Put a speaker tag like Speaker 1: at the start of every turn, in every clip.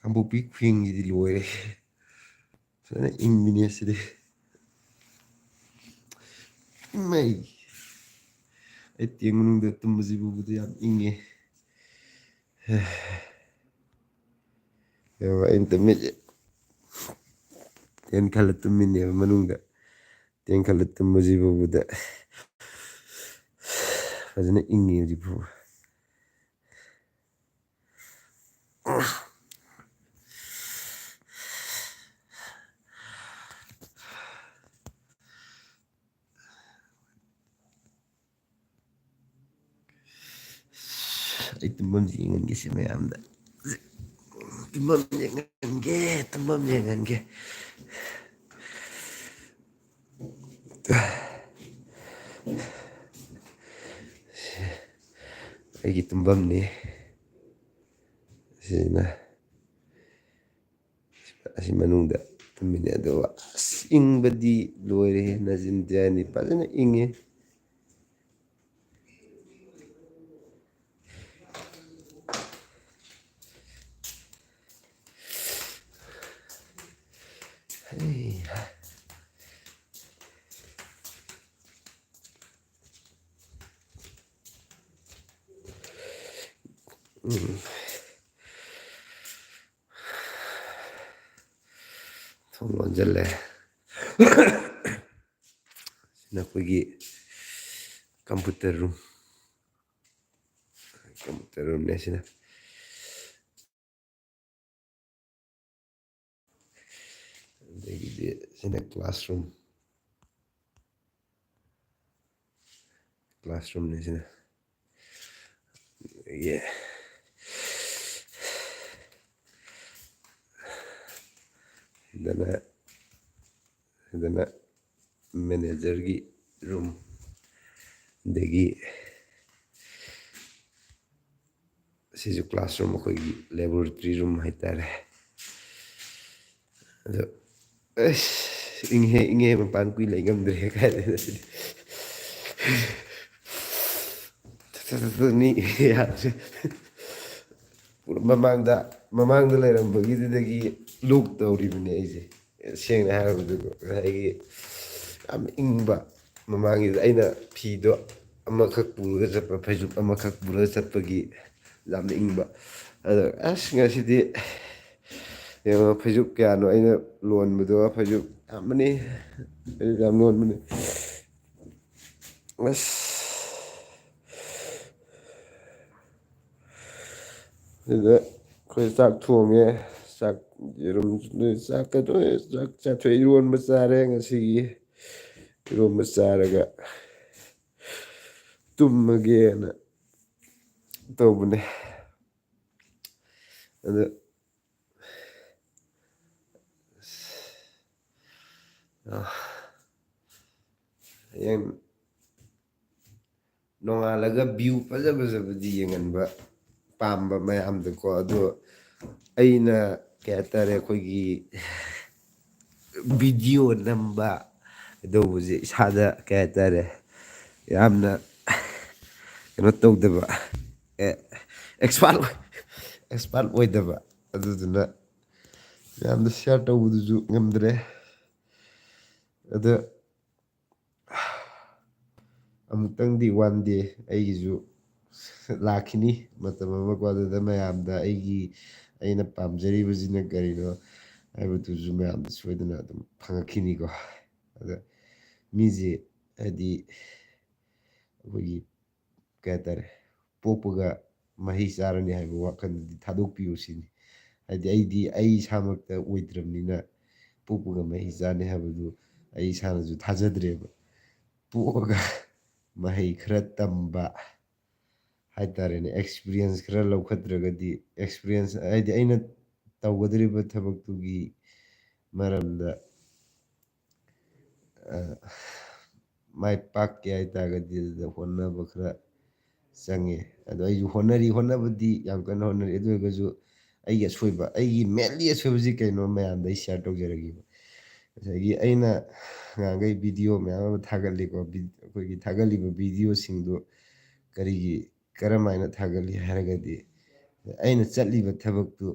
Speaker 1: ꯀꯥꯡꯄꯣꯛꯄꯤ ꯈꯨꯍꯤꯡꯁꯤꯗꯤ ꯂꯣꯏꯔꯦ ꯐꯖꯅ ꯏꯪꯕꯤꯅꯦ ꯁꯤꯗꯤ ꯏꯃꯩ ꯑꯩ ꯇꯦꯡ ꯃꯅꯨꯡꯗ ꯇꯨꯝꯕꯁꯤꯕꯨꯗꯤ ꯌꯥꯝ ꯏꯪꯉꯦ ꯑꯩꯅ ꯇꯨꯝꯃꯤꯁꯦ ꯇꯦꯟ ꯈꯜꯂ ꯇꯨꯝꯃꯤꯅꯦꯕ ꯃꯅꯨꯡꯗ ꯇꯦꯟ ꯈꯜꯂ ꯇꯨꯝꯕꯁꯤꯐꯥꯎꯕꯗ ꯐꯖꯅ ꯏꯪꯉꯤ ꯍꯧꯖꯤꯛꯐꯥꯎ ꯑꯩ ꯇꯨꯝꯐꯝꯁꯤ ꯌꯦꯡꯍꯟꯒꯦꯁꯤ ꯃꯌꯥꯝꯗ ꯇꯨꯝꯐꯝ ꯌꯦꯡꯍꯟꯒꯦ ꯑꯩꯒꯤ ꯇꯨꯝꯐꯝꯅꯤ ꯁꯤꯅ ꯑꯁꯤ ꯃꯅꯨꯡꯗ ꯇꯨꯝꯃꯤꯅꯦ ꯑꯗꯨꯒ ꯑꯁ ꯏꯪꯕꯗꯤ ꯂꯣꯏꯔꯦ ꯅꯖꯤꯟꯗ꯭ꯌꯥꯅꯤ ꯐꯖꯅ ꯏꯪꯉꯦ ꯊꯣꯡ ꯂꯣꯟꯁꯤꯜꯂꯦ ꯁꯤꯅ ꯑꯩꯈꯣꯏꯒꯤ ꯀꯝꯄꯨꯇꯔ ꯔꯨꯝꯅꯦ ꯁꯤꯅ ꯑꯗꯒꯤꯗꯤ ꯁꯤꯅ ꯀ꯭ꯂꯥꯁꯔꯨꯝꯅꯤ ꯁꯤꯅ ꯑꯗꯒꯤ ꯁꯤꯗꯅ ꯃꯦꯅꯦꯖꯔꯒꯤ ꯔꯨꯝ ꯑꯗꯒꯤ ꯁꯤꯁꯨ ꯀ꯭ꯂꯥꯁꯔꯨꯝ ꯑꯩꯈꯣꯏꯒꯤ ꯂꯦꯕꯣꯔꯦꯇꯔꯤ ꯔꯨꯝ ꯍꯥꯏꯇꯥꯔꯦ ꯑꯗꯣ ꯑꯁ ꯏꯪꯉꯦ ꯃꯄꯥꯟ ꯀꯨꯏ ꯂꯩ ꯉꯝꯗ꯭ꯔꯦ ꯀꯥꯏꯗꯅ ꯁꯤꯗꯤ ꯃꯤ ꯌꯥꯗ꯭ꯔꯦ ꯃꯃꯥꯡꯗ ꯂꯩꯔꯝꯕꯒꯤꯗꯨꯗꯒꯤ ꯂꯣꯛ ꯇꯧꯔꯤꯕꯅꯦ ꯑꯩꯁꯦ ꯁꯦꯡꯅ ꯍꯥꯏꯔꯕꯗ ꯉꯁꯥꯏꯒꯤ ꯌꯥꯝ ꯏꯪꯕ ꯃꯃꯥꯡꯒꯤꯗ ꯑꯩꯅ ꯐꯤꯗꯣ ꯑꯃꯈꯛ ꯄꯨꯔꯒ ꯆꯠꯄ ꯐꯩꯖꯨꯞ ꯑꯃꯈꯛ ꯄꯨꯔꯒ ꯆꯠꯄꯒꯤ ꯌꯥꯝꯅ ꯏꯪꯕ ꯑꯗꯣ ꯑꯁ ꯉꯁꯤꯗꯤ ꯐꯩꯖꯨꯞ ꯀꯌꯥꯅꯣ ꯑꯩꯅ ꯂꯣꯟꯕꯗꯣ ꯐꯩꯖꯨꯞ ꯌꯥꯝꯕꯅꯤ ꯐꯩꯖꯨꯞ ꯌꯥꯝ ꯂꯣꯟꯕꯅꯤ ꯑꯁ ꯑꯗꯨꯗ ꯑꯩꯈꯣꯏ ꯆꯥꯛ ꯊꯣꯡꯉꯦ ꯆꯥꯛ ꯆꯥꯊꯣꯛꯑꯦ ꯏꯔꯣꯟꯕ ꯆꯥꯔꯦ ꯉꯁꯤꯒꯤ ꯏꯔꯣꯟꯕ ꯆꯥꯔꯒ ꯇꯨꯝꯃꯒꯦꯅ ꯇꯧꯕꯅꯦ ꯑꯗ ꯍꯌꯦꯡ ꯅꯣꯡꯉꯥꯜꯂꯒ ꯚ꯭ꯌꯨ ꯐꯖ ꯐꯖꯕꯗꯤ ꯌꯦꯡꯍꯟꯕ ꯄꯥꯝꯕ ꯃꯌꯥꯝꯗꯀꯣ ꯑꯗꯣ ꯑꯩꯅ ꯀꯩ ꯍꯥꯏꯇꯥꯔꯦ ꯑꯩꯈꯣꯏꯒꯤ ꯚꯤꯗꯤꯑꯣ ꯅꯝꯕ ꯀꯩꯗꯧꯕꯁꯦ ꯏꯁꯥꯗ ꯀꯩ ꯍꯥꯏꯇꯥꯔꯦ ꯌꯥꯝꯅ ꯀꯩꯅꯣ ꯇꯧꯗꯕ ꯑꯦꯛꯁꯄꯥꯔꯠ ꯑꯣꯏꯗꯕ ꯑꯗꯨꯗꯨꯅ ꯌꯥꯝꯅ ꯁꯤꯌꯥꯔ ꯇꯧꯕꯗꯨꯁꯨ ꯉꯝꯗ꯭ꯔꯦ ꯑꯗ ꯑꯃꯨꯛꯇꯪꯗꯤ ꯋꯥꯟ ꯗꯦ ꯑꯩꯒꯤꯁꯨ ꯂꯥꯛꯈꯤꯅꯤ ꯃꯇꯝ ꯑꯃꯀꯣ ꯑꯗꯨꯗ ꯃꯌꯥꯝꯗ ꯑꯩꯅ ꯄꯥꯝꯖꯔꯤꯕꯁꯤꯅ ꯀꯔꯤꯅꯣ ꯍꯥꯏꯕꯗꯨꯁꯨ ꯃꯌꯥꯝꯗ ꯁꯣꯏꯗꯅ ꯑꯗꯨꯝ ꯐꯪꯉꯛꯈꯤꯅꯤꯀꯣ ꯑꯗ ꯃꯤꯁꯦ ꯍꯥꯏꯗꯤ ꯑꯩꯈꯣꯏꯒꯤ ꯀꯩ ꯍꯥꯏꯇꯥꯔꯦ ꯄꯣꯛꯄꯒ ꯃꯍꯩ ꯆꯥꯔꯅꯤ ꯍꯥꯏꯕ ꯋꯥꯈꯜꯗꯨꯗꯤ ꯊꯥꯗꯣꯛꯄꯤꯌꯨ ꯁꯤꯅꯤ ꯍꯥꯏꯗꯤ ꯑꯩ ꯏꯁꯥꯃꯛꯇ ꯑꯣꯏꯗ꯭ꯔꯕꯅꯤꯅ ꯄꯣꯛꯄꯒ ꯃꯍꯩ ꯆꯥꯅꯤ ꯍꯥꯏꯕꯗꯨ ꯑꯩ ꯏꯁꯥꯅꯁꯨ ꯊꯥꯖꯗ꯭ꯔꯦꯕ ꯄꯣꯛꯑꯒ ꯃꯍꯩ ꯈꯔ ꯇꯝꯕ ꯍꯥꯏꯇꯥꯔꯦꯅꯦ ꯑꯦꯛꯁꯄꯤꯔꯤꯌꯦꯟꯁ ꯈꯔ ꯂꯧꯈꯠꯇ꯭ꯔꯒꯗꯤ ꯑꯦꯛꯁꯄꯤꯔꯤꯌꯦꯟꯁ ꯍꯥꯏꯗꯤ ꯑꯩꯅ ꯇꯧꯒꯗꯧꯔꯤꯕ ꯊꯕꯛꯇꯨꯒꯤ ꯃꯔꯝꯗ ꯃꯥꯏ ꯄꯥꯛꯀꯦ ꯍꯥꯏꯇꯥꯔꯒꯗꯤ ꯑꯗꯨꯗ ꯍꯣꯠꯅꯕ ꯈꯔ ꯆꯪꯉꯦ ꯑꯗꯣ ꯑꯩꯁꯨ ꯍꯣꯠꯅꯕꯗꯤ ꯌꯥꯝ ꯀꯟꯅ ꯍꯣꯠꯅꯔꯤ ꯑꯗꯨ ꯑꯣꯏꯔꯒꯁꯨ ꯑꯩꯒꯤ ꯑꯁꯣꯏꯕ ꯑꯩꯒꯤ ꯃꯦꯟꯂꯤ ꯑꯁꯣꯏꯕꯁꯤ ꯀꯩꯅꯣ ꯃꯌꯥꯝꯗ ꯑꯩ ꯁꯤꯌꯥꯔ ꯇꯧꯖꯔꯒꯦꯕ ꯉꯁꯥꯏꯒꯤ ꯑꯩꯅ ꯉꯍꯥꯟꯈꯩ ꯚꯤꯗꯤꯑꯣ ꯃꯌꯥꯝ ꯑꯃ ꯊꯥꯒꯠꯂꯤꯀꯣ ꯑꯩꯈꯣꯏꯒꯤ ꯊꯥꯒꯠꯂꯤꯕ ꯚꯤꯗꯤꯑꯣꯁꯤꯡꯗꯨ ꯀꯔꯝꯍꯥꯏꯅ ꯊꯥꯒꯠꯂꯤ ꯍꯥꯏꯔꯒꯗꯤ ꯑꯩꯅ ꯆꯠꯂꯤꯕ ꯊꯕꯛꯇꯨ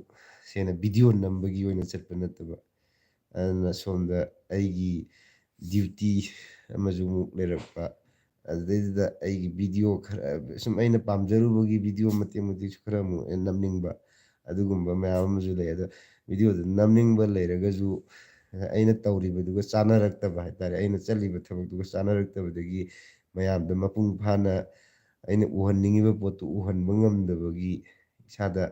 Speaker 1: ꯁꯦꯡꯅ ꯚꯤꯗꯤꯑꯣ ꯅꯝꯕꯒꯤ ꯑꯣꯏꯅ ꯆꯠꯄ ꯅꯠꯇꯕ. ꯑꯗꯨꯅ ꯁꯣꯝꯗ ꯑꯩꯒꯤ ꯗ꯭ꯌꯨꯇꯤ ꯑꯃꯁꯨ ꯑꯃꯨꯛ ꯂꯩꯔꯛꯄ. ꯑꯗꯨꯗꯩꯗꯨꯗ ꯑꯩꯒꯤ ꯚꯤꯗꯤꯑꯣ ꯈꯔ ꯁꯨꯝ ꯑꯩꯅ ꯄꯥꯝꯖꯔꯨꯕꯒꯤ ꯚꯤꯗꯤꯑꯣ ꯃꯇꯦꯛ ꯃꯇꯦꯛꯁꯨ ꯈꯔ ꯑꯃꯨꯛ ꯅꯝꯅꯤꯡꯕ, ꯑꯗꯨꯒꯨꯝꯕ ꯃꯌꯥꯝ ꯑꯃꯁꯨ ꯂꯩ. ꯑꯗꯣ ꯚꯤꯗꯤꯑꯣꯗꯨ ꯅꯝꯅꯤꯡꯕ ꯂꯩꯔꯒꯁꯨ ꯑꯩꯅ ꯇꯧꯔꯤꯕꯗꯨꯒ ꯆꯥꯅꯔꯛꯇꯕ ꯍꯥꯏꯇꯥꯔꯦ. ꯑꯩꯅ ꯆꯠꯂꯤꯕ ꯊꯕꯛꯇꯨꯒ ꯆꯥꯅꯔꯛꯇꯕꯗꯒꯤ ꯃꯌꯥꯝꯗ ꯃꯄꯨꯡ ꯐꯥꯅ ꯑꯩꯅ ꯎꯍꯟꯅꯤꯡꯉꯤꯕ ꯄꯣꯠꯇꯨ ꯎꯍꯟꯕ ꯉꯝꯗꯕꯒꯤ ꯏꯁꯥꯗ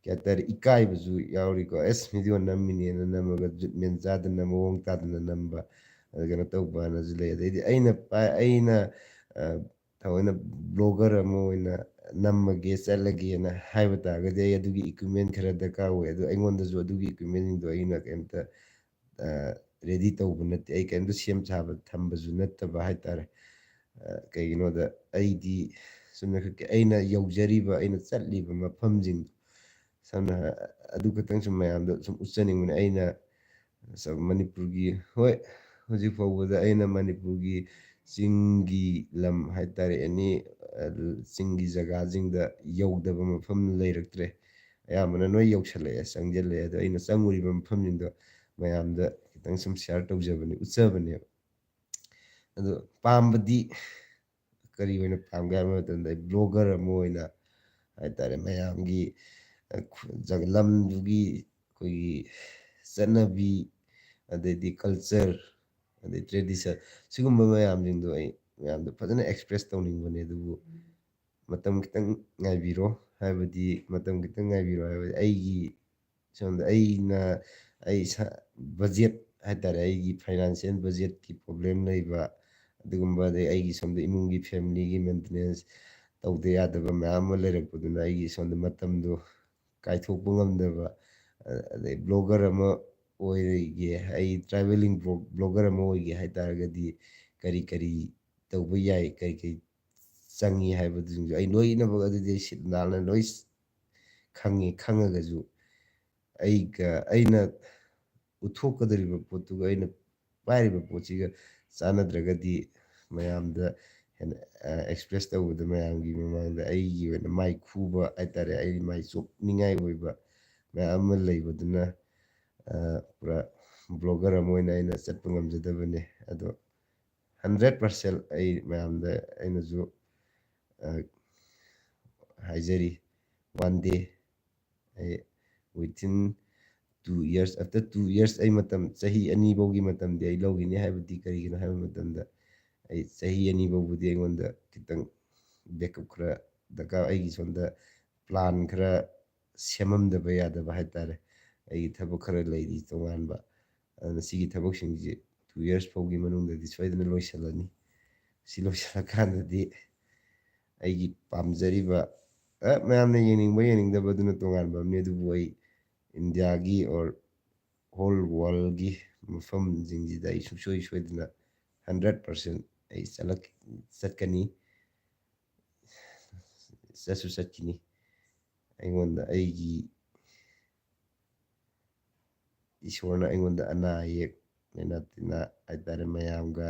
Speaker 1: ꯀꯩ ꯍꯥꯏꯇꯥꯔꯦ ꯏꯀꯥꯏꯕꯁꯨ ꯌꯥꯎꯔꯤꯀꯣ. ꯑꯁ ꯚꯤꯗꯤꯑꯣ ꯅꯝꯃꯤꯅꯦꯅ ꯅꯝꯃꯒ ꯖꯨꯠ ꯃꯦꯟ ꯆꯥꯗꯅ ꯃꯑꯣꯡ ꯇꯥꯗꯅ ꯅꯝꯕ, ꯀꯩꯅꯣ ꯇꯧꯕꯅꯁꯨ ꯂꯩ. ꯑꯗꯩꯗꯤ ꯑꯩꯅ ꯊꯑꯣꯏꯅ ꯕ꯭ꯂꯣꯒꯔ ꯑꯃ ꯑꯣꯏꯅ ꯅꯝꯃꯒꯦ ꯆꯠꯂꯒꯦꯅ ꯍꯥꯏꯕ ꯇꯥꯔꯒꯗꯤ ꯑꯩ ꯑꯗꯨꯒꯤ ꯏꯀ꯭ꯋꯤꯞꯃꯦꯟ ꯈꯔ ꯗꯔꯀꯥꯔ ꯑꯣꯏ. ꯑꯗꯣ ꯑꯩꯉꯣꯟꯗꯁꯨ ꯑꯗꯨꯒꯤ ꯏꯀ꯭ꯋꯤꯞꯃꯦꯟꯁꯤꯡꯗꯣ ꯑꯩꯅ ꯀꯩꯝꯇ ꯔꯦꯗꯤ ꯇꯧꯕ ꯅꯠꯇꯦ. ꯑꯩ ꯀꯩꯝꯇ ꯁꯦꯝ ꯁꯥꯕ ꯊꯝꯕꯁꯨ ꯅꯠꯇꯕ ꯍꯥꯏꯇꯥꯔꯦ. ꯀꯩꯒꯤꯅꯣꯗ ꯑꯩꯗꯤ ꯆꯨꯝꯅ ꯈꯛꯀꯤ ꯑꯩꯅ ꯌꯧꯖꯔꯤꯕ ꯑꯩꯅ ꯆꯠꯂꯤꯕ ꯃꯐꯝꯁꯤꯡꯗꯣ ꯁꯝꯅ ꯑꯗꯨ ꯈꯛꯇꯪ ꯁꯨꯝ ꯃꯌꯥꯝꯗ ꯁꯨꯝ ꯎꯠꯆꯅꯤꯡꯕꯅꯦ. ꯑꯩꯅ ꯃꯅꯤꯄꯨꯔꯒꯤ ꯍꯣꯏ ꯍꯧꯖꯤꯛ ꯐꯥꯎꯕꯗ ꯑꯩꯅ ꯃꯅꯤꯄꯨꯔꯒꯤ ꯆꯤꯡꯒꯤ ꯂꯝ ꯍꯥꯏꯇꯥꯔꯦ ꯑꯦꯅꯤ ꯆꯤꯡꯒꯤ ꯖꯒꯥꯁꯤꯡꯗ ꯌꯧꯗꯕ ꯃꯐꯝ ꯂꯩꯔꯛꯇ꯭ꯔꯦ. ꯑꯌꯥꯝꯕꯅ ꯂꯣꯏ ꯌꯧꯁꯜꯂꯛꯑꯦ, ꯆꯪꯁꯤꯜꯂꯛꯑꯦ. ꯑꯗꯣ ꯑꯩꯅ ꯆꯪꯉꯨꯔꯤꯕ ꯃꯐꯝꯁꯤꯡꯗꯣ ꯃꯌꯥꯝꯗ ꯈꯤꯇꯪ ꯁꯨꯝ ꯁꯤꯌꯥꯔ ꯇꯧꯖꯕꯅꯦ, ꯎꯠꯆꯕꯅꯦꯕ. ꯑꯗꯣ ꯄꯥꯝꯕꯗꯤ ꯀꯔꯤ ꯑꯣꯏꯅ ꯄꯥꯝꯒꯦ ꯍꯥꯏꯕ ꯃꯇꯝꯗ ꯑꯩ ꯕ꯭ꯂꯣꯒꯔ ꯑꯃ ꯑꯣꯏꯅ ꯍꯥꯏꯇꯥꯔꯦ ꯃꯌꯥꯝꯒꯤ ꯂꯝꯗꯨꯒꯤ ꯑꯩꯈꯣꯏꯒꯤ ꯆꯠꯅꯕꯤ, ꯑꯗꯩꯗꯤ ꯀꯜꯆꯔ, ꯑꯗꯩ ꯇ꯭ꯔꯦꯗꯤꯁꯟ, ꯁꯤꯒꯨꯝꯕ ꯃꯌꯥꯝꯁꯤꯡꯗꯣ ꯑꯩ ꯃꯌꯥꯝꯗ ꯐꯖꯅ ꯑꯦꯛꯁꯄ꯭ꯔꯦꯁ ꯇꯧꯅꯤꯡꯕꯅꯦ. ꯑꯗꯨꯕꯨ ꯃꯇꯝ ꯈꯤꯇꯪ ꯉꯥꯏꯕꯤꯔꯣ. ꯃꯇꯝ ꯈꯤꯇꯪ ꯉꯥꯏꯕꯤꯔꯣ ꯍꯥꯏꯕꯗꯤ ꯑꯩꯒꯤ ꯁꯣꯝꯗ ꯑꯩ ꯕꯖꯦꯠ ꯍꯥꯏꯇꯥꯔꯦ, ꯑꯩꯒꯤ ꯐꯥꯏꯅꯥꯟꯁꯤꯌꯦꯜ ꯕꯖꯦꯠꯀꯤ ꯄ꯭ꯔꯣꯕ꯭ꯂꯦꯝ ꯂꯩꯕ, ꯑꯗꯨꯒꯨꯝꯕ ꯑꯗꯩ ꯑꯩꯒꯤ ꯁꯣꯝꯗ ꯏꯃꯨꯡꯒꯤ ꯐꯦꯃꯤꯂꯤꯒꯤ ꯃꯦꯟꯇꯦꯅꯦꯟꯁ ꯇꯧꯗ ꯌꯥꯗꯕ ꯃꯌꯥꯝ ꯑꯃ ꯂꯩꯔꯛꯄꯗꯨꯅ ꯑꯩꯒꯤ ꯁꯣꯝꯗ ꯃꯇꯝꯗꯣ ꯀꯥꯏꯊꯣꯛꯄ ꯉꯝꯗꯕ. ꯑꯗꯩ ꯕ꯭ꯂꯣꯒꯔ ꯑꯃ ꯑꯣꯏꯒꯦ, ꯑꯩ ꯇ꯭ꯔꯥꯚꯦꯂꯤꯡ ꯕ꯭ꯂꯣꯒꯔ ꯑꯃ ꯑꯣꯏꯒꯦ ꯍꯥꯏꯇꯥꯔꯒꯗꯤ ꯀꯔꯤ ꯀꯔꯤ ꯇꯧꯕ ꯌꯥꯏ, ꯀꯔꯤ ꯀꯔꯤ ꯆꯪꯉꯤ ꯍꯥꯏꯕꯗꯨꯁꯤꯡꯁꯨ ꯑꯩ ꯂꯣꯏꯅꯃꯛ ꯑꯗꯨꯗꯤ ꯑꯩ ꯁꯤꯠ ꯅꯥꯟꯅ ꯂꯣꯏ ꯈꯪꯉꯤ. ꯈꯪꯉꯒꯁꯨ ꯑꯩꯅ ꯎꯠꯊꯣꯛꯀꯗꯧꯔꯤꯕ ꯄꯣꯠꯇꯨꯒ ꯑꯩꯅ ꯄꯥꯏꯔꯤꯕ ꯄꯣꯠꯁꯤꯒ ꯆꯥꯟꯅꯗ꯭ꯔꯒꯗꯤ ꯃꯌꯥꯝꯗ ꯍꯦꯟꯅ ꯑꯦꯛꯁꯄ꯭ꯔꯦꯁ ꯇꯧꯕꯗ ꯃꯌꯥꯝꯒꯤ ꯃꯃꯥꯡꯗ ꯑꯩꯒꯤ ꯑꯣꯏꯅ ꯃꯥꯏ ꯈꯨꯕ ꯍꯥꯏꯇꯥꯔꯦ, ꯑꯩ ꯃꯥꯏ ꯆꯣꯞꯅꯤꯡꯉꯥꯏ ꯑꯣꯏꯕ ꯃꯌꯥꯝ ꯑꯃ ꯂꯩꯕꯗꯨꯅ ꯄꯨꯔꯥ ꯕ꯭ꯂꯣꯒꯔ ꯑꯃ ꯑꯣꯏꯅ ꯑꯩꯅ ꯆꯠꯄ ꯉꯝꯖꯗꯕꯅꯦ. ꯑꯗꯣ 100% ꯑꯩ ꯃꯌꯥꯝꯗ ꯑꯩꯅꯁꯨ ꯍꯥꯏꯖꯔꯤ, ꯋꯥꯟ ꯗꯦ ꯑꯩ ꯋꯤꯊꯤꯟ 2 years, ꯑꯐꯇꯔ 2 years ꯑꯩ ꯆꯍꯤ 2 ꯐꯥꯎꯒꯤ ꯃꯇꯝꯗꯤ ꯑꯩ ꯂꯧꯈꯤꯅꯤ. ꯍꯥꯏꯕꯗꯤ ꯀꯔꯤꯒꯤꯅꯣ ꯍꯥꯏꯕ ꯃꯇꯝꯗ ꯑꯩ ꯆꯍꯤ 2 ꯐꯥꯎꯕꯗꯤ ꯑꯩꯉꯣꯟꯗ ꯈꯤꯇꯪ ꯕꯦꯛꯀꯞ ꯈꯔ ꯗꯔꯀꯥꯔ, ꯑꯩꯒꯤ ꯁꯣꯝꯗ ꯄ꯭ꯂꯥꯟ ꯈꯔ ꯁꯦꯝꯃꯝꯗꯕ ꯌꯥꯗꯕ ꯍꯥꯏꯇꯥꯔꯦ. ꯑꯩꯒꯤ ꯊꯕꯛ ꯈꯔ ꯂꯩꯔꯤ ꯇꯣꯉꯥꯟꯕ. ꯑꯗꯨꯅ ꯁꯤꯒꯤ ꯊꯕꯛꯁꯤꯡꯁꯤ 2 years ꯐꯥꯎꯒꯤ ꯃꯅꯨꯡꯗꯗꯤ ꯁꯣꯏꯗꯅ ꯂꯣꯏꯁꯤꯜꯂꯅꯤ. ꯁꯤ ꯂꯣꯏꯁꯤꯜꯂꯀꯥꯟꯗꯗꯤ ꯑꯩꯒꯤ ꯄꯥꯝꯖꯔꯤꯕ ꯃꯌꯥꯝꯅ ꯌꯦꯡꯅꯤꯡꯕ ꯌꯦꯡꯅꯤꯡꯗꯕꯗꯨꯅ ꯇꯣꯉꯥꯟꯕ ꯑꯃꯅꯤ. ꯑꯗꯨꯕꯨ ꯑꯩ ꯏꯟꯗꯤꯌꯥꯒꯤ ꯑꯣꯔ ꯍꯣꯜ ꯋꯥꯔꯜꯒꯤ ꯃꯐꯝꯁꯤꯡꯁꯤꯗ ꯑꯩ ꯁꯨꯡꯁꯣꯏ ꯁꯣꯏꯗꯅ 100% ꯑꯩ ꯆꯠꯀꯅꯤ, ꯆꯠꯁꯨ ꯆꯠꯈꯤꯅꯤ. ꯑꯩꯉꯣꯟꯗ ꯑꯩꯒꯤ ꯏꯁꯣꯔꯅ ꯑꯩꯉꯣꯟꯗ ꯑꯅꯥ ꯑꯌꯦꯛ ꯂꯩꯅꯥ ꯇꯤꯟꯅꯥ ꯍꯥꯏꯇꯥꯔꯦ ꯃꯌꯥꯝꯒ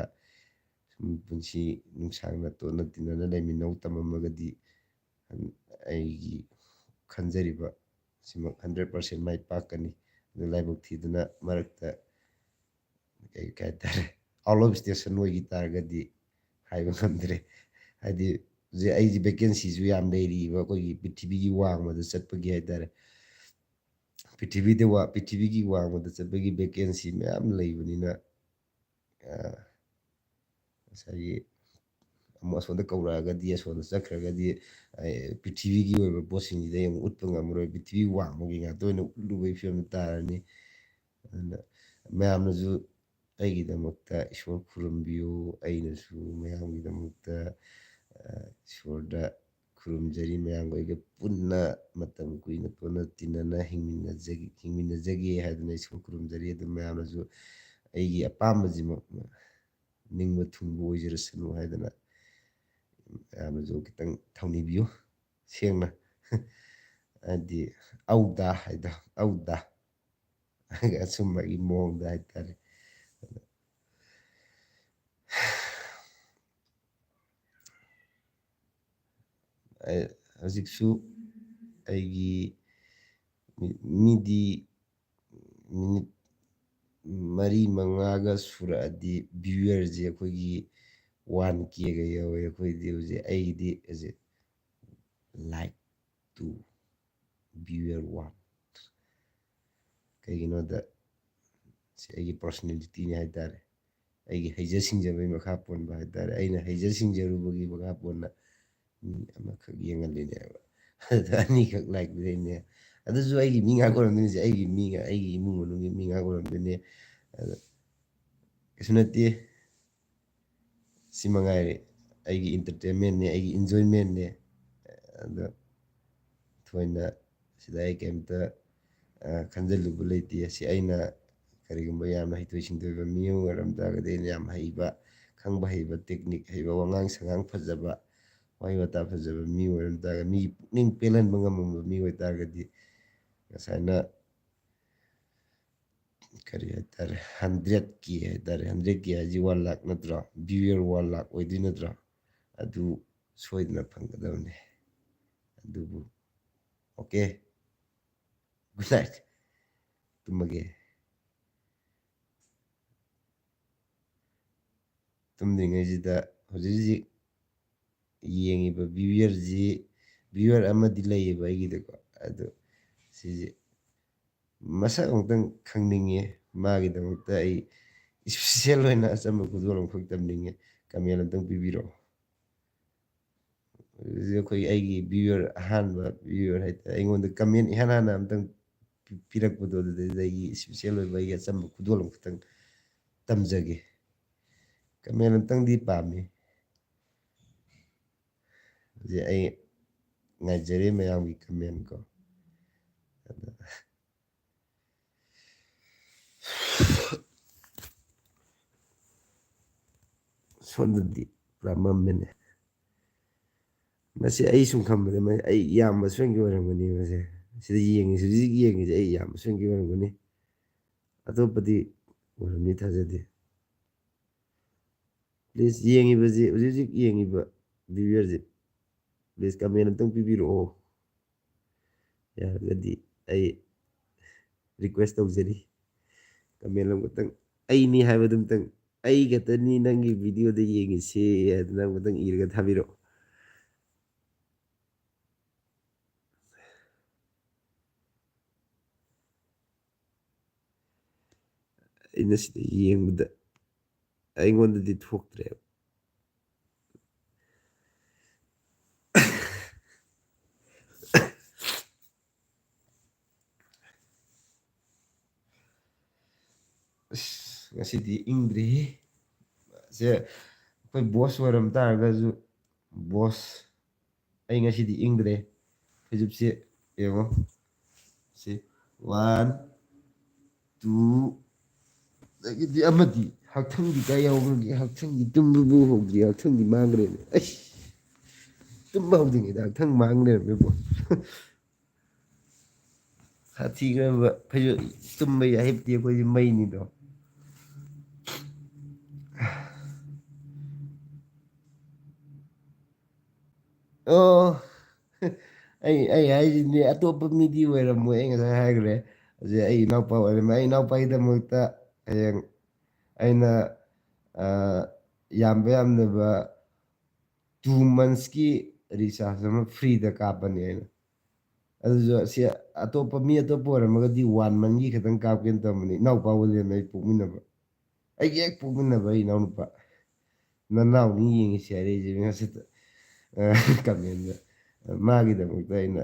Speaker 1: ꯁꯨꯝ ꯄꯨꯟꯁꯤ ꯅꯨꯡꯁꯥꯡꯅ ꯇꯣꯠꯅ ꯇꯤꯟꯅꯅ ꯂꯩꯃꯤꯟꯅꯧ ꯇꯝꯃꯝꯃꯒꯗꯤ ꯑꯩꯒꯤ ꯈꯟꯖꯔꯤꯕ ꯁꯤꯃꯛ 100% ꯃꯥꯏ ꯄꯥꯛꯀꯅꯤ. ꯑꯗꯨ ꯂꯥꯏꯕꯛ ꯊꯤꯗꯅ ꯃꯔꯛꯇ ꯀꯩ ꯍꯥꯏꯇꯥꯔꯦ ꯑꯥꯎꯠ ꯑꯣꯐ ꯁ꯭ꯇꯦꯁꯟ ꯑꯣꯏꯈꯤ ꯇꯥꯔꯒꯗꯤ ꯍꯥꯏꯕ ꯉꯝꯗ꯭ꯔꯦ. ꯍꯥꯏꯗꯤ ꯍꯧꯖꯤꯛ ꯑꯩꯁꯤ ꯚꯦꯀꯦꯟꯁꯤꯁꯨ ꯌꯥꯝ ꯂꯩꯔꯤꯕ ꯑꯩꯈꯣꯏꯒꯤ ꯄ꯭ꯔꯤꯊꯤꯕꯤꯒꯤ ꯋꯥꯡꯃꯗ ꯆꯠꯄꯒꯤ ꯍꯥꯏꯇꯥꯔꯦ. ꯄ꯭ꯔꯤꯊꯤꯕꯤꯒꯤ ꯋꯥꯡꯃꯗ ꯆꯠꯄꯒꯤ ꯚꯦꯀꯦꯟꯁꯤ ꯃꯌꯥꯝ ꯂꯩꯕꯅꯤꯅ ꯉꯁꯥꯏꯒꯤ ꯑꯃꯨꯛ ꯑꯁꯣꯝꯗ ꯀꯧꯔꯛꯑꯒꯗꯤ ꯑꯁꯣꯝꯗ ꯆꯠꯈ꯭ꯔꯒꯗꯤ ꯄ꯭ꯔꯤꯊꯤꯕꯤꯒꯤ ꯑꯣꯏꯕ ꯄꯣꯠꯁꯤꯡꯁꯤꯗꯤ ꯑꯃꯨꯛ ꯎꯠꯄ ꯉꯝꯃꯔꯣꯏ. ꯄ꯭ꯔꯤꯊꯤꯕꯤ ꯋꯥꯡꯃꯒꯤ ꯉꯥꯛꯇ ꯑꯣꯏꯅ ꯎꯠꯂꯨꯕꯒꯤ ꯐꯤꯕꯝꯗ ꯇꯥꯔꯅꯤ. ꯑꯗꯨꯅ ꯃꯌꯥꯝꯅꯁꯨ ꯑꯩꯒꯤꯗꯃꯛꯇ ꯏꯁꯣꯔ ꯈꯨꯔꯨꯝꯕꯤꯌꯨ, ꯑꯩꯅꯁꯨ ꯃꯌꯥꯝꯒꯤꯗꯃꯛꯇ ꯏꯁꯣꯔꯗ ꯈꯨꯔꯨꯝꯖꯔꯤ. ꯃꯌꯥꯝꯒ ꯑꯩꯒ ꯄꯨꯟꯅ ꯃꯇꯝ ꯀꯨꯏꯅ ꯇꯣꯠꯅ ꯇꯤꯟꯅꯅ ꯍꯤꯡꯃꯤꯟꯅꯖꯒꯦ ꯍꯥꯏꯗꯅ ꯏꯁꯣꯔ ꯈꯨꯔꯨꯝꯖꯔꯤ. ꯑꯗꯨ ꯃꯌꯥꯝꯅꯁꯨ ꯑꯩꯒꯤ ꯑꯄꯥꯝꯕꯁꯤꯃꯛ ꯅꯤꯡꯕ ꯊꯨꯡꯕ ꯑꯣꯏꯖꯔꯁꯅꯨ ꯍꯥꯏꯗꯅ ꯃꯌꯥꯝꯅꯁꯨ ꯈꯤꯇꯪ ꯊꯧꯅꯤꯕꯤꯌꯨ ꯁꯦꯡꯅ. ꯍꯥꯏꯗꯤ ꯑꯧꯗꯥ ꯍꯥꯏꯗꯣ ꯑꯧꯗꯥ ꯑꯁꯨꯝꯕꯒꯤ ꯃꯑꯣꯡꯗ ꯍꯥꯏꯇꯥꯔꯦ. ꯍꯧꯖꯤꯛꯁꯨ ꯑꯩꯒꯤ ꯃꯤꯗꯤ ꯃꯤꯅꯤꯠ 4-5ꯒ ꯁꯨꯔꯛꯑꯗꯤ ꯚ꯭ꯌꯨꯋꯔꯁꯦ ꯑꯩꯈꯣꯏꯒꯤ 1Kꯒ ꯌꯧꯋꯦ ꯑꯩꯈꯣꯏꯗꯤ ꯍꯧꯖꯤꯛ ꯑꯩꯒꯤꯗꯤ ꯍꯧꯖꯤꯛ ꯂꯥꯏꯛ 2 ꯚ꯭ꯌꯨꯋꯔ 1 ꯀꯩꯒꯤꯅꯣꯗ ꯁꯤ ꯑꯩꯒꯤ ꯄꯥꯔꯁꯣꯅꯦꯂꯤꯇꯤꯅꯤ ꯍꯥꯏꯇꯥꯔꯦ ꯑꯩꯒꯤ ꯍꯩꯖ ꯁꯤꯡꯖꯕꯒꯤ ꯃꯈꯥ ꯄꯣꯟꯕ ꯍꯥꯏꯇꯥꯔꯦ ꯑꯩꯅ ꯍꯩꯖ ꯁꯤꯡꯖꯔꯨꯕꯒꯤ ꯃꯈꯥ ꯄꯣꯟꯅ ꯃꯤ ꯑꯃꯈꯛ ꯌꯦꯡꯍꯜꯂꯤꯅꯦꯕ ꯑꯗꯨꯗ ꯑꯅꯤꯈꯛ ꯂꯥꯏꯛ ꯄꯤꯔꯛꯏꯅꯦ ꯑꯗꯨꯁꯨ ꯑꯩꯒꯤ ꯃꯤ ꯉꯥꯛ ꯑꯣꯏꯔꯝꯗꯣꯏꯅꯤꯁꯦ ꯑꯩꯒꯤ ꯃꯤꯒ ꯑꯩꯒꯤ ꯏꯃꯨꯡ ꯃꯅꯨꯡꯒꯤ ꯃꯤ ꯉꯥꯛ ꯑꯣꯏꯔꯝꯗꯣꯏꯅꯦ ꯑꯗ ꯀꯩꯁꯨ ꯅꯠꯇꯦ ꯁꯤ ꯃꯉꯥꯏꯔꯦ ꯑꯩꯒꯤ ꯏꯟꯇꯔꯇꯦꯟꯃꯦꯟꯅꯦ ꯑꯩꯒꯤ ꯏꯟꯖꯣꯏꯃꯦꯟꯅꯦ ꯑꯗꯣ ꯊꯣꯏꯅ ꯁꯤꯗ ꯑꯩ ꯀꯩꯝꯇ ꯈꯟꯖꯤꯜꯂꯨꯕ ꯂꯩꯇꯦ ꯁꯤ ꯑꯩꯅ ꯀꯔꯤꯒꯨꯝꯕ ꯌꯥꯝꯅ ꯍꯩꯊꯣꯏ ꯁꯤꯡꯊꯣꯏꯕ ꯃꯤꯑꯣꯏ ꯑꯣꯏꯔꯝ ꯇꯥꯔꯒꯗꯤ ꯑꯩꯅ ꯌꯥꯝ ꯍꯩꯕ ꯈꯪꯕ ꯍꯩꯕ ꯇꯦꯛꯅꯤꯛ ꯍꯩꯕ ꯋꯥꯉꯥꯡ ꯁꯉꯥꯡ ꯐꯖꯕ ꯋꯥꯍꯩ ꯋꯥꯇꯥ ꯐꯖꯕ ꯃꯤ ꯑꯣꯏꯔꯝ ꯇꯥꯔꯒꯗꯤ ꯃꯤꯒꯤ ꯄꯨꯛꯅꯤꯡ ꯄꯦꯜꯍꯟꯕ ꯉꯝꯃꯕ ꯃꯤ ꯑꯣꯏꯇꯥꯔꯒꯗꯤ ꯉꯁꯥꯏꯅ ꯀꯔꯤ ꯍꯥꯏꯇꯥꯔꯦ 100K ꯍꯥꯏꯇꯥꯔꯦ 100K ꯍꯥꯏꯁꯤ 1 ꯂꯥꯈ ꯅꯠꯇ꯭ꯔꯣ ꯚ꯭ꯌꯨꯋꯔ 1 ꯂꯥꯈ ꯑꯣꯏꯗꯣꯏ ꯅꯠꯇ꯭ꯔꯣ ꯑꯗꯨ ꯁꯣꯏꯗꯅ ꯐꯪꯒꯗꯕꯅꯤ ꯑꯗꯨꯕꯨ ꯑꯣꯀꯦ ꯒꯨꯗ ꯅꯥꯏꯠ ꯇꯨꯝꯃꯒꯦ ꯇꯨꯝꯗ꯭ꯔꯤꯉꯩꯁꯤꯗ ꯍꯧꯖꯤꯛ ꯍꯧꯖꯤꯛ ꯌꯦꯡꯉꯤꯕ ꯚ꯭ꯌꯨꯋꯔ ꯑꯃꯗꯤ ꯂꯩꯌꯦꯕ ꯑꯩꯒꯤꯗꯀꯣ ꯑꯗꯣ ꯁꯤꯁꯦ ꯃꯁꯛ ꯑꯃꯨꯛꯇꯪ ꯈꯪꯅꯤꯡꯉꯦ ꯃꯥꯒꯤꯗꯃꯛꯇ ꯑꯩ ꯏꯁꯄꯤꯁꯦꯜ ꯑꯣꯏꯅ ꯑꯆꯝꯕ ꯈꯨꯗꯣꯜ ꯑꯃꯈꯛ ꯇꯝꯅꯤꯡꯉꯦ ꯀꯃꯦꯟ ꯑꯝꯇꯪ ꯄꯤꯕꯤꯔꯛꯑꯣ ꯑꯩꯈꯣꯏ ꯑꯩꯒꯤ ꯚ꯭ꯌꯨꯋꯔ ꯑꯍꯥꯟꯕ ꯚ꯭ꯌꯨꯋꯔ ꯍꯥꯏꯇꯥꯔꯦ ꯑꯩꯉꯣꯟꯗ ꯀꯃꯦꯟ ꯏꯍꯥꯟ ꯍꯥꯟꯅ ꯑꯝꯇꯪ ꯄꯤꯔꯛꯄꯗꯣ ꯑꯗꯨꯗꯩꯗ ꯑꯩꯒꯤ ꯏꯁꯄꯤꯁꯦꯜ ꯑꯣꯏꯕ ꯑꯩꯒꯤ ꯑꯆꯝꯕ ꯈꯨꯗꯣꯜ ꯑꯃꯈꯛꯇꯪ ꯇꯝꯖꯒꯦ ꯀꯃꯦꯟ ꯑꯝꯇꯪꯗꯤ ꯄꯥꯝꯃꯤ ꯍꯧꯖꯤꯛ ꯑꯩ ꯉꯥꯏꯖꯔꯤ ꯃꯌꯥꯝꯒꯤ ꯀꯃꯦꯟ ꯀꯣ ꯑꯗ ꯁꯣꯝꯗꯗꯤ ꯄꯨꯔꯥ ꯃꯝꯃꯦꯅꯦ ꯃꯁꯤ ꯑꯩ ꯁꯨꯝ ꯈꯟꯕꯗ ꯑꯩ ꯏꯌꯥꯝꯕ ꯁꯣꯏꯗꯅ ꯑꯣꯏꯔꯝꯒꯅꯤ ꯃꯁꯦ ꯁꯤꯗ ꯌꯦꯡꯉꯤꯁꯤ ꯍꯧꯖꯤꯛ ꯌꯦꯡꯉꯤꯁꯦ ꯑꯩ ꯏꯌꯥꯝꯕ ꯁꯣꯏꯗꯅ ꯑꯣꯏꯔꯝꯒꯅꯤ ꯑꯇꯣꯞꯄꯗꯤ ꯑꯣꯏꯔꯝꯅꯤ ꯊꯥꯖꯗꯦ ꯄ꯭ꯂꯤꯖ ꯌꯦꯡꯉꯤꯕꯁꯤ ꯍꯧꯖꯤꯛ ꯍꯧꯖꯤꯛ ꯌꯦꯡꯉꯤꯕ ꯚ꯭ꯌꯨꯋꯔꯁꯦ ꯄ꯭ꯂꯤꯖ ꯀꯃꯦꯟ ꯑꯝꯇꯪ ꯄꯤꯕꯤꯔꯛꯑꯣ ꯌꯥꯔꯒꯗꯤ ꯑꯩ ꯔꯤꯀ꯭ꯋꯦꯁ ꯇꯧꯖꯔꯤ ꯀꯃꯦꯟ ꯑꯃꯈꯛꯇꯪ ꯑꯩꯅꯤ ꯍꯥꯏꯕꯗꯨꯃꯇꯪ ꯑꯩ ꯈꯛꯇꯅꯤ ꯅꯪꯒꯤ ꯚꯤꯗꯤꯑꯣꯗ ꯌꯦꯡꯉꯤꯁꯤ ꯍꯥꯏꯗꯅ ꯑꯃꯨꯛꯇꯪ ꯏꯔꯒ ꯊꯥꯕꯤꯔꯛꯑꯣ ꯑꯩꯅ ꯁꯤꯗ ꯌꯦꯡꯕꯗ ꯑꯩꯉꯣꯟꯗꯗꯤ ꯊꯣꯛꯇ꯭ꯔꯦꯕ ꯑꯁ ꯉꯁꯤꯗꯤ ꯏꯪꯗ꯭ꯔꯤꯍꯦ ꯁꯦ ꯑꯩꯈꯣꯏ ꯕꯣꯁ ꯑꯣꯏꯔꯝ ꯇꯥꯔꯒꯁꯨ ꯕꯣꯁ ꯑꯩ ꯉꯁꯤꯗꯤ ꯏꯪꯗ꯭ꯔꯦ ꯐꯩꯖꯨꯞꯁꯦ ꯌꯦꯡꯉꯣ ꯁꯤ 1 2 ꯑꯗꯒꯤꯗꯤ ꯑꯃꯗꯤ ꯍꯛꯊꯪꯗꯤ ꯀꯥꯏ ꯌꯥꯎꯈ꯭ꯔꯒꯦ ꯍꯛꯊꯪꯗꯤ ꯇꯨꯝꯕꯕꯨ ꯍꯧꯗ꯭ꯔꯤ ꯍꯛꯊꯪꯗꯤ ꯃꯥꯡꯈ꯭ꯔꯦꯅꯦ ꯑꯩꯁ ꯇꯨꯝꯕ ꯍꯧꯗ꯭ꯔꯤꯉꯩꯗ ꯍꯛꯊꯪ ꯃꯥꯡ ꯂꯩꯔꯝꯃꯦꯕꯣ ꯁꯥꯊꯤꯈ꯭ꯔꯕ ꯐꯩꯖꯨꯞ ꯇꯨꯝꯕ ꯌꯥꯍꯤꯞꯇꯤ ꯑꯩꯈꯣꯏꯗꯤ ꯃꯩꯅꯤꯗꯣ ꯑꯣ ꯑꯩ ꯍꯥꯏꯁꯤꯅꯦ ꯑꯇꯣꯞꯄ ꯃꯤꯗꯤ ꯑꯣꯏꯔꯝꯃꯣꯏ ꯑꯩ ꯉꯁꯥꯏ ꯍꯥꯏꯈ꯭ꯔꯦ ꯍꯧꯖꯤꯛ ꯑꯩ ꯏꯅꯥꯎꯄꯥ ꯑꯣꯏꯔꯝꯃꯦ ꯑꯩ ꯏꯅꯥꯎꯄꯥꯒꯤꯗꯃꯛꯇ ꯍꯌꯦꯡ ꯑꯩꯅ ꯌꯥꯝꯕ ꯌꯥꯝꯗꯕ 2 ꯃꯟꯁꯀꯤ ꯔꯤꯆꯥꯔꯖ ꯑꯃ ꯐ꯭ꯔꯤꯗ ꯀꯥꯞꯄꯅꯤ ꯑꯩꯅ ꯑꯗꯨꯁꯨ ꯁꯤ ꯑꯇꯣꯞꯄ ꯃꯤ ꯑꯇꯣꯞꯄ ꯑꯣꯏꯔꯝꯃꯒꯗꯤ 1 ꯃꯟꯒꯤ ꯈꯛꯇꯪ ꯀꯥꯞꯀꯦꯅ ꯇꯧꯕꯅꯤ ꯏꯅꯥꯎꯄꯥ ꯋꯤꯂꯦꯟ ꯑꯩ ꯄꯣꯛꯃꯤꯟꯅꯕ ꯑꯩꯒꯤ ꯍꯦꯛ ꯄꯣꯛꯃꯤꯟꯅꯕ ꯑꯩ ꯏꯅꯥꯎꯅꯨꯄꯥ ꯅꯅꯥꯎꯅꯤ ꯌꯦꯡꯉꯤꯁꯤ ꯍꯥꯏꯔꯛꯏꯁꯦ ꯉꯁꯤꯗ ꯀꯃꯦꯟꯗ ꯃꯥꯒꯤꯗꯃꯛꯇ ꯑꯩꯅ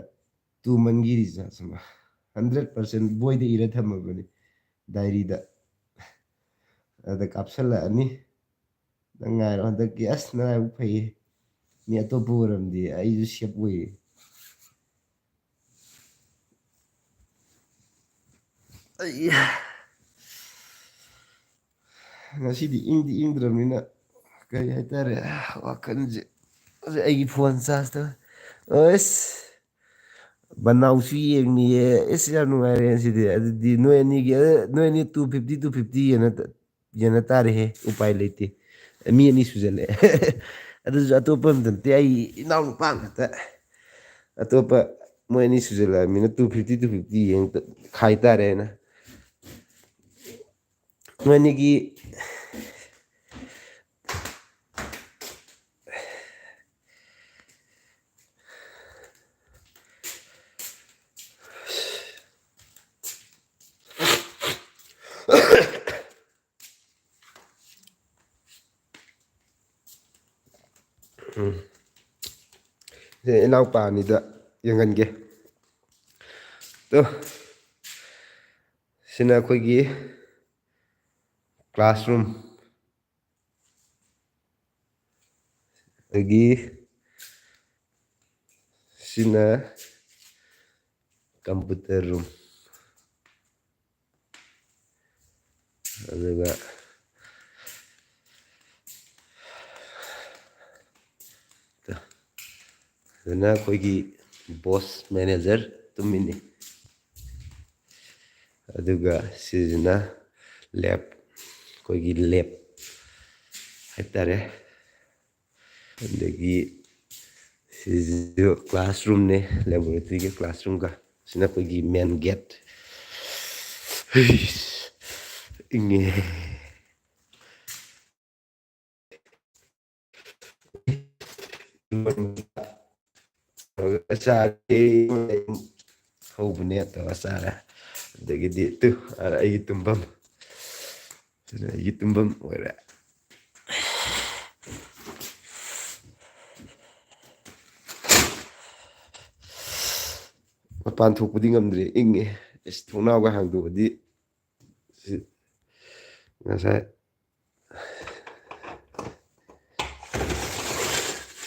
Speaker 1: 2 ꯃꯟꯒꯤ ꯔꯤꯆꯥꯔꯖ ꯑꯃ 100% ꯕꯣꯏꯗ ꯏꯔ ꯊꯝꯃꯕꯅꯤ ꯗꯥꯏꯔꯤꯗ ꯑꯗ ꯀꯥꯞꯁꯤꯜꯂꯛꯑꯅꯤ ꯅꯪ ꯉꯥꯏꯔꯣ ꯍꯟꯗꯛꯀꯤ ꯑꯁ ꯅꯔꯥꯏꯕꯛ ꯐꯩꯌꯦ ꯃꯤ ꯑꯇꯣꯞꯄ ꯑꯣꯏꯔꯝꯗꯤ ꯑꯩꯁꯨ ꯁꯦꯞ ꯑꯣꯏꯌꯦ ꯑꯩ ꯉꯁꯤꯗꯤ ꯏꯪꯗꯤ ꯏꯪꯗ꯭ꯔꯕꯅꯤꯅ ꯀꯔꯤ ꯍꯥꯏꯇꯥꯔꯦ ꯋꯥꯈꯜꯁꯦ ꯑꯩꯒꯤ ꯐꯣꯟ ꯆꯥꯔꯖ ꯇꯧ ꯑꯁ ꯕꯅꯥꯎꯁꯨ ꯌꯦꯡꯅꯤꯌꯦ ꯑꯦꯁ ꯌꯥꯝ ꯅꯨꯡꯉꯥꯏꯔꯦ ꯁꯤꯗꯤ ꯑꯗꯨꯗꯤ ꯅꯣꯏ ꯑꯅꯤꯒꯤ ꯅꯣꯏ ꯑꯅꯤ 250 ꯌꯦꯟꯅ ꯇꯥꯔꯦꯍꯦ ꯎꯄꯥꯏ ꯂꯩꯇꯦ ꯃꯤ ꯑꯅꯤ ꯁꯨꯖꯜꯂꯛꯑꯦ ꯑꯗꯨꯁꯨ ꯑꯇꯣꯞꯄ ꯑꯝꯇ ꯅꯠꯇꯦ ꯑꯩ ꯏꯅꯥꯎꯅꯨꯄꯥ ꯉꯥꯛꯇ ꯑꯇꯣꯞꯄ ꯃꯣꯏ ꯑꯅꯤ ꯁꯨꯖꯜꯂꯛꯑꯕꯅꯤꯅ 250 ꯌꯦꯡ ꯈꯥꯏ ꯇꯥꯔꯦꯅ ꯃꯣꯏ ꯑꯅꯤꯒꯤ ꯏꯅꯥꯎꯄꯥ ꯑꯅꯤꯗ ꯌꯦꯡꯍꯟꯒꯦ ꯇꯣ ꯁꯤꯅ ꯑꯩꯈꯣꯏꯒꯤ ꯀ꯭ꯂꯥꯁꯔꯨꯝ ꯑꯗꯒꯤ ꯁꯤꯅ ꯀꯝꯄꯨꯇꯔ ꯔꯨꯝ ꯑꯗꯨꯒ ꯑꯗꯨꯅ ꯑꯩꯈꯣꯏꯒꯤ ꯕꯣꯁ ꯃꯦꯅꯦꯖꯔ ꯇꯨꯝꯃꯤꯅꯤ ꯑꯗꯨꯒ ꯁꯤꯁꯤꯅ ꯂꯦꯞ ꯑꯩꯈꯣꯏꯒꯤ ꯂꯦꯞ ꯍꯥꯏꯇꯥꯔꯦ ꯑꯗꯒꯤ ꯁꯤꯁꯤꯁꯨ ꯀ꯭ꯂꯥꯁꯔꯨꯝꯅꯦ ꯂꯦꯕꯣꯔꯦꯇꯔꯤꯒꯤ ꯀ꯭ꯂꯥꯁꯔꯨꯝꯒ ꯁꯤꯅ ꯑꯩꯈꯣꯏꯒꯤ ꯃꯦꯟ ꯒꯦꯠ ꯏꯪꯉꯦ ꯍꯧꯕꯅꯦ ꯇꯧꯔ ꯆꯥꯔꯦ ꯑꯗꯒꯤꯗꯤ ꯑꯩꯒꯤ ꯇꯨꯝꯐꯝ ꯁꯤꯅ ꯑꯩꯒꯤ ꯇꯨꯝꯐꯝ ꯑꯣꯏꯔꯦ ꯃꯄꯥꯟ ꯊꯣꯛꯄꯗꯤ ꯉꯝꯗ꯭ꯔꯦ ꯏꯪꯉꯦ ꯊꯣꯡꯅꯥꯎꯒ ꯍꯥꯡꯗꯣꯛꯑꯗꯤ ꯉꯁꯥꯏ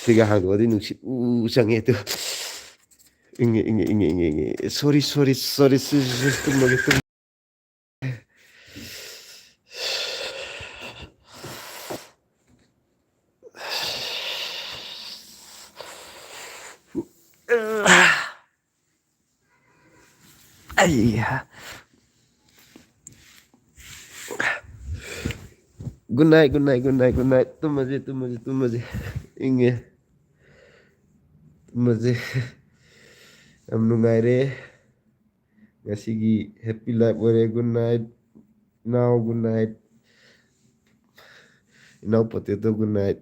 Speaker 1: ꯁꯤꯒ ꯍꯥꯡꯗꯣꯛꯑꯗꯤ ꯅꯨꯡꯁꯤꯠ ꯆꯪꯉꯦ ꯑꯗꯨ ꯏꯪꯉꯦ ꯁꯣꯔꯤ ꯇꯨꯝꯃꯒꯦ ꯒꯨꯗ ꯅꯥꯏꯠ ꯇꯨꯝꯃꯁꯤ ꯏꯪꯉꯦ ꯇꯨꯝꯃꯁꯤ ꯌꯥꯝ ꯅꯨꯡꯉꯥꯏꯔꯦ ꯉꯁꯤꯒꯤ ꯍꯦꯄꯤ ꯂꯥꯏꯐ ꯑꯣꯏꯔꯦ ꯒꯨꯗ ꯅꯥꯏꯠ ꯏꯅꯥꯎ ꯒꯨꯗ ꯅꯥꯏꯠ ꯏꯅꯥꯎ ꯄꯣꯇꯦꯇꯣ ꯒꯨꯗ ꯅꯥꯏꯠ